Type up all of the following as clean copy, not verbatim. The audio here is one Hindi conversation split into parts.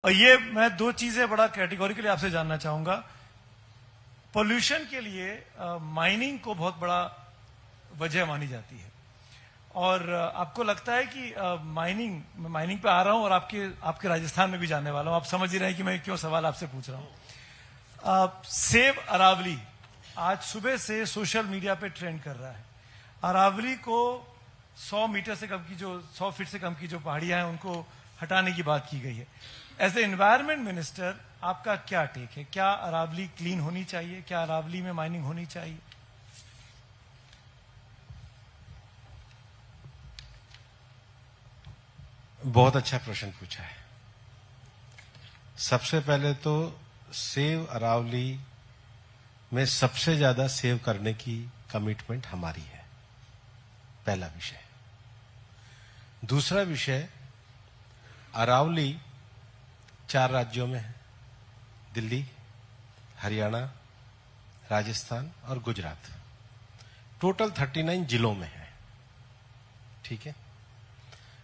और ये मैं दो चीजें बड़ा कैटेगोरिकली आपसे जानना चाहूंगा। पोल्यूशन के लिए माइनिंग को बहुत बड़ा वजह मानी जाती है और आपको लगता है कि माइनिंग पे आ रहा हूं और आपके राजस्थान में भी जाने वाला हूं। आप समझ ही रहे हैं कि मैं क्यों सवाल आपसे पूछ रहा हूं। सेव अरावली आज सुबह से सोशल मीडिया पे ट्रेंड कर रहा है। अरावली को 100 मीटर से कम की जो 100 फीट से कम की जो पहाड़ियां हैं उनको हटाने की बात की गई है। एज ए एनवायरमेंट मिनिस्टर आपका क्या टेक है? क्या अरावली क्लीन होनी चाहिए? क्या अरावली में माइनिंग होनी चाहिए? बहुत अच्छा प्रश्न पूछा है। सबसे पहले तो सेव अरावली में सबसे ज्यादा सेव करने की कमिटमेंट हमारी है, पहला विषय। दूसरा विषय, अरावली 4 राज्यों में है, दिल्ली, हरियाणा, राजस्थान और गुजरात। टोटल 39 जिलों में है। ठीक है।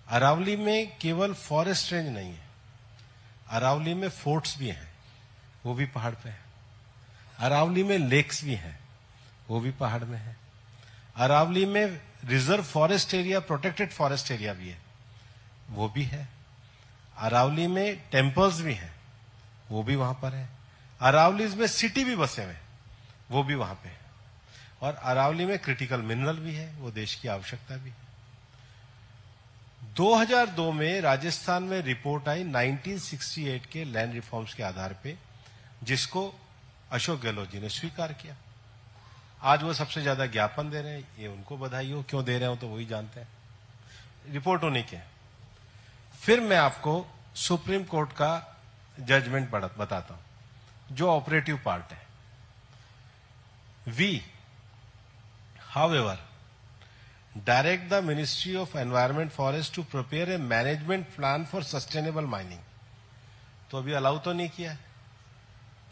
अरावली में केवल फॉरेस्ट रेंज नहीं है, अरावली में फोर्ट्स भी हैं, वो भी पहाड़ पे है। अरावली में लेक्स भी हैं, वो भी पहाड़ में है। अरावली में reserve forest area, protected forest area भी है, वो भी है। अरावली में टेम्पल्स भी हैं, वो भी वहां पर है। अरावली में सिटी भी बसे हुए, वो भी वहां पे है। और अरावली में क्रिटिकल मिनरल भी है, वो देश की आवश्यकता भी है। 2002 में राजस्थान में रिपोर्ट आई 1968 के लैंड रिफॉर्म्स के आधार पे, जिसको अशोक गहलोत जी ने स्वीकार किया। आज वो सबसे ज्यादा ज्ञापन दे रहे हैं, ये उनको बधाई हो, क्यों दे रहे हो तो वही जानते हैं। रिपोर्ट होने के। फिर मैं आपको सुप्रीम कोर्ट का जजमेंट बताता हूं, जो ऑपरेटिव पार्ट है। We however direct the ministry of environment forest to prepare a management plan for sustainable mining. तो अभी अलाउ तो नहीं किया है,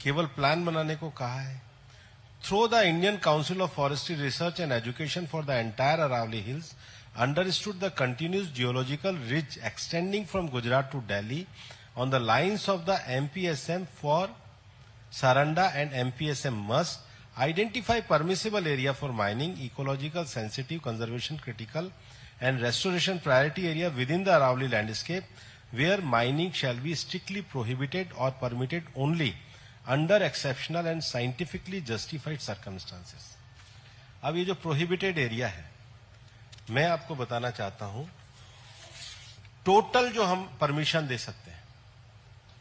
केवल प्लान बनाने को कहा है। Through the Indian council of forestry research and education for the entire Aravalli hills understood the continuous geological ridge extending from Gujarat to Delhi on the lines of the MPSM for Saranda and MPSM must identify permissible area for mining, ecological sensitive, conservation critical and restoration priority area within the Aravalli landscape where mining shall be strictly prohibited or permitted only under exceptional and scientifically justified circumstances. अब ये जो prohibited area है, मैं आपको बताना चाहता हूं, टोटल जो हम परमिशन दे सकते हैं,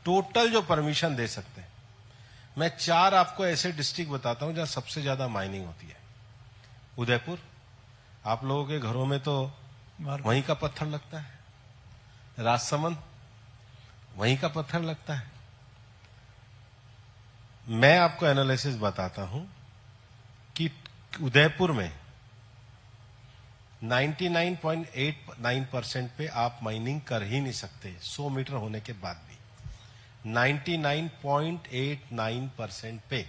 टोटल जो परमिशन दे सकते हैं, मैं 4 आपको ऐसे डिस्ट्रिक्ट बताता हूं जहां सबसे ज्यादा माइनिंग होती है। उदयपुर, आप लोगों के घरों में तो वहीं का पत्थर लगता है। राजसमंद, वहीं का पत्थर लगता है। मैं आपको एनालिसिस बताता हूं कि उदयपुर में 99.89% पे आप माइनिंग कर ही नहीं सकते, 100 मीटर होने के बाद भी। 99.89% पे,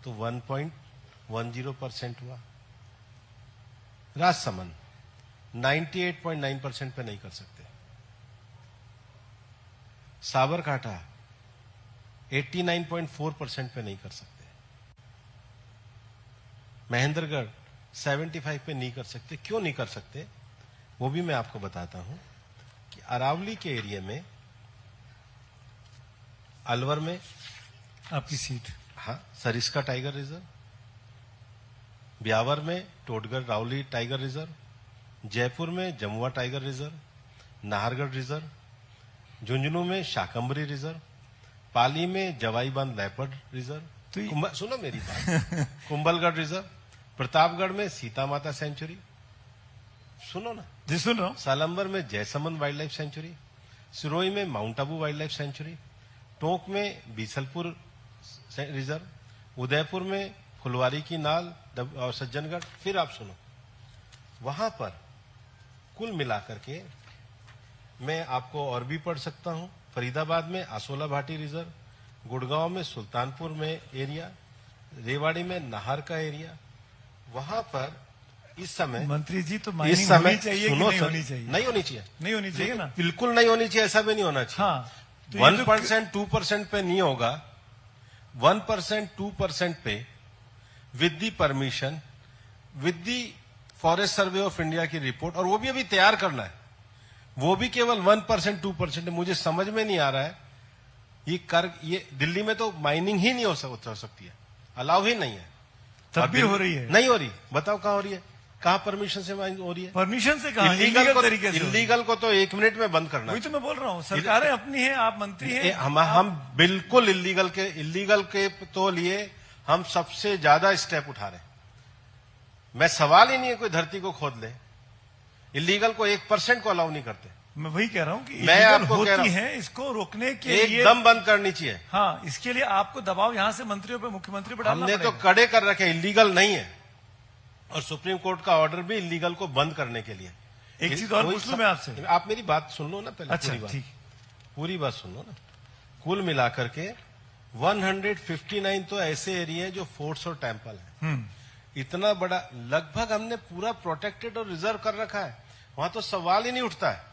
तो 1.10% हुआ। राजसमंद 98.9% पे नहीं कर सकते। साबरकांठा 89.4% पे नहीं कर सकते। महेंद्रगढ़ 75 पे नहीं कर सकते। क्यों नहीं कर सकते, वो भी मैं आपको बताता हूं कि अरावली के एरिया में, अलवर में आपकी सीट, हाँ, सरिस्का टाइगर रिजर्व, ब्यावर में टोटगढ़ रावली टाइगर रिजर्व, जयपुर में Jamua tiger reserve, Nahargarh reserve, Jhunjhunu में शाकंबरी रिजर्व, पाली में जवाई बांध लेपर्ड रिजर्व, तो सुनो मेरी बात, कुंभलगढ़ रिजर्व, प्रतापगढ़ में सीता माता सेंचुरी, सुनो ना जी सुनो, सालंबर में Jaisamand wild life sanctuary, Sirohi में mount Abu wild life sanctuary, Tonk में बीसलपुर रिजर्व, उदयपुर में फुलवारी की नाल और सज्जनगढ़। फिर आप सुनो, वहां पर कुल मिलाकर के मैं आपको और भी पढ़ सकता हूं। फरीदाबाद में आसोला भाटी रिजर्व, गुड़गांव में सुल्तानपुर में एरिया, रेवाड़ी में नाहर का एरिया। वहां पर इस समय मंत्री जी तो माइनिंग होनी चाहिए कि नहीं होनी चाहिए? नहीं होनी चाहिए, नहीं होनी चाहिए ना, बिल्कुल नहीं होनी चाहिए, ऐसा भी नहीं होना चाहिए। हाँ, तो ये जो 1% 2% पे नहीं होगा, 1% 2% पे with the permission, with the forest survey of India की रिपोर्ट, और वो भी अभी तैयार करना है, वो भी केवल 1% 2% है। मुझे समझ में नहीं आ रहा है ये दिल्ली में तो माइनिंग ही नहीं हो सकती है, अलाउ ही नहीं है। तब भी हो रही है? नहीं हो रही। बताओ कहां हो रही है, कहां परमिशन से माइनिंग हो रही है? परमिशन से कहां? इलीगल तरीके से। इलीगल को तो 1 मिनट में बंद करना। वही तो मैं बोल रहा हूं, सरकारें अपनी हैं, आप मंत्री हैं। हम बिल्कुल इलीगल के तो लिए हम सबसे ज्यादा स्टेप उठा रहे हैं। मैं सवाल ही नहीं है कोई धरती को खोद ले, इलीगल को 1% को अलाउ नहीं करते। मैं वही कह रहा हूं कि मैं आपको कह रहा होती हूं, है, इसको रोकने के लिए एकदम बंद करनी चाहिए। हाँ, इसके लिए आपको दबाव यहां से मंत्रियों पे, मुख्यमंत्री पे डालना हमने तो पड़ेगा। कड़े कर रखे, इलीगल नहीं है, और सुप्रीम कोर्ट का ऑर्डर भी इलीगल को बंद करने के लिए। एक चीज और पूछ लूं मैं आपसे? आप मेरी बात सुन लो ना पहले। अच्छा, ठीक। पूरी बात सुन लो ना। कुल मिलाकर के 159 तो ऐसे एरिया है जो फोर्ट्स और टेम्पल है। इतना बड़ा, लगभग हमने पूरा प्रोटेक्टेड और रिजर्व कर रखा है, वहां तो सवाल ही नहीं उठता है।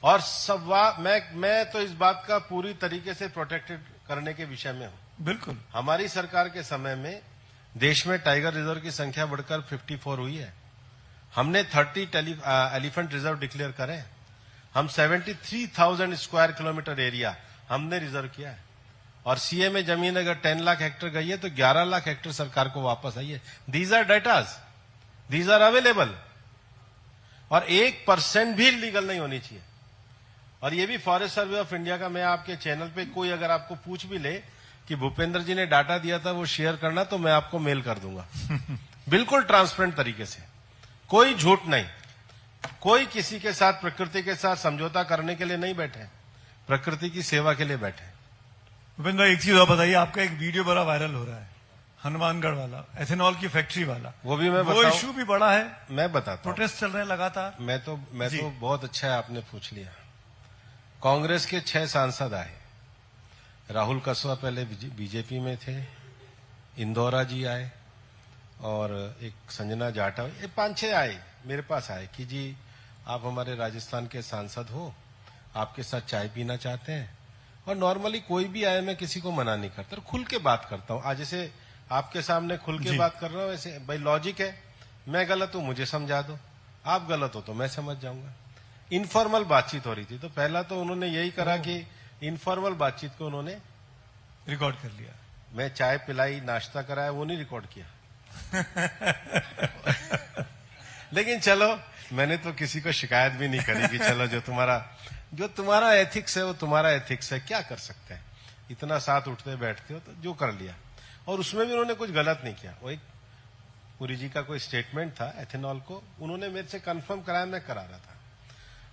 और मैं तो इस बात का पूरी तरीके से प्रोटेक्टेड करने के विषय में हूं। बिल्कुल। हमारी सरकार के समय में देश में टाइगर रिजर्व की संख्या बढ़कर 54 हुई है। हमने 30 एलिफेंट रिजर्व डिक्लेयर करे। हम 73,000 स्क्वायर किलोमीटर एरिया हमने रिजर्व किया है। और सीए में जमीन अगर 10 लाख हेक्टर गई है तो 11 लाख हेक्टर सरकार को वापस आई है। These are datas, these are available. और 1% भी लीगल नहीं होनी चाहिए। और ये भी फॉरेस्ट सर्वे ऑफ इंडिया का, मैं आपके चैनल पे कोई अगर आपको पूछ भी ले कि भूपेंद्र जी ने डाटा दिया था वो शेयर करना, तो मैं आपको मेल कर दूंगा। बिल्कुल ट्रांसपेरेंट तरीके से, कोई झूठ नहीं। कोई किसी के साथ, प्रकृति के साथ समझौता करने के लिए नहीं बैठे, प्रकृति की सेवा के लिए बैठे। भूपेंद्र, एक चीज और बताइए, आपका एक वीडियो बड़ा वायरल हो रहा है, हनुमानगढ़ वाला, एथेनॉल की फैक्ट्री वाला। वो भी मैं वो इश्यू भी बड़ा है, मैं बताता हूं। प्रोटेस्ट चल रहे हैं लगातार। मैं तो बहुत अच्छा है आपने पूछ लिया। कांग्रेस के 6 सांसद आए। राहुल कसवा पहले बीजेपी में थे, इंदौरा जी आए, और एक संजना जाटा, ये 5-6 आए मेरे पास आए कि जी आप हमारे राजस्थान के सांसद हो, आपके साथ चाय पीना चाहते हैं। और नॉर्मली कोई भी आए, मैं किसी को मना नहीं करता, खुल के बात करता हूं। आज जैसे आपके सामने खुल के बात कर रहा हूं, वैसे भाई लॉजिक है, मैं गलत हूं मुझे समझा दो, आप गलत हो तो मैं समझ जाऊंगा। इनफॉर्मल बातचीत हो रही थी, तो पहला तो उन्होंने यही करा कि इनफॉर्मल बातचीत को उन्होंने रिकॉर्ड कर लिया। मैं चाय पिलाई, नाश्ता कराया, वो नहीं रिकॉर्ड किया। लेकिन चलो, मैंने तो किसी को शिकायत भी नहीं करी कि चलो जो तुम्हारा एथिक्स है वो तुम्हारा एथिक्स है, क्या कर सकते हैं। इतना साथ उठते बैठते हो तो जो कर लिया। और उसमें भी उन्होंने कुछ गलत नहीं किया। वो एक पुरी जी का कोई स्टेटमेंट था एथेनॉल को, उन्होंने मेरे से कंफर्म कराया, मैं करा रहा था।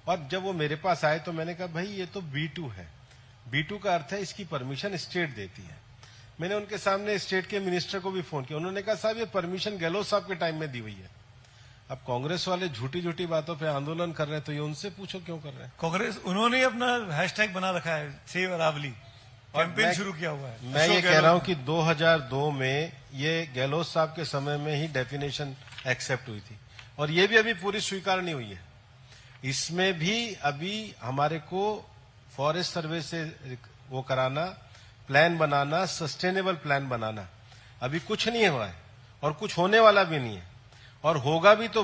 और जब वो मेरे पास आए तो मैंने कहा भाई ये तो B2 है। B2 का अर्थ है इसकी परमिशन स्टेट देती है। मैंने उनके सामने स्टेट के मिनिस्टर को भी फोन किया, उन्होंने कहा साहब ये परमिशन गहलोत साहब के टाइम में दी हुई है। अब कांग्रेस वाले झूठी झूठी बातों पे आंदोलन कर रहे हैं, तो ये उनसे पूछो क्यों कर रहे हैं। कांग्रेस, उन्होंने अपना हैशटैग बना रखा है, सेव अरावली, कैंपेन शुरू किया हुआ है। मैं ये कह रहा हूं कि 2002 में ये गहलोत साहब के समय में ही डेफिनेशन एक्सेप्ट हुई थी, और ये भी अभी पूरी स्वीकार नहीं हुई है। इसमें भी अभी हमारे को फॉरेस्ट सर्वे से वो कराना, प्लान बनाना, सस्टेनेबल प्लान बनाना, अभी कुछ नहीं हुआ है और कुछ होने वाला भी नहीं है। और होगा भी तो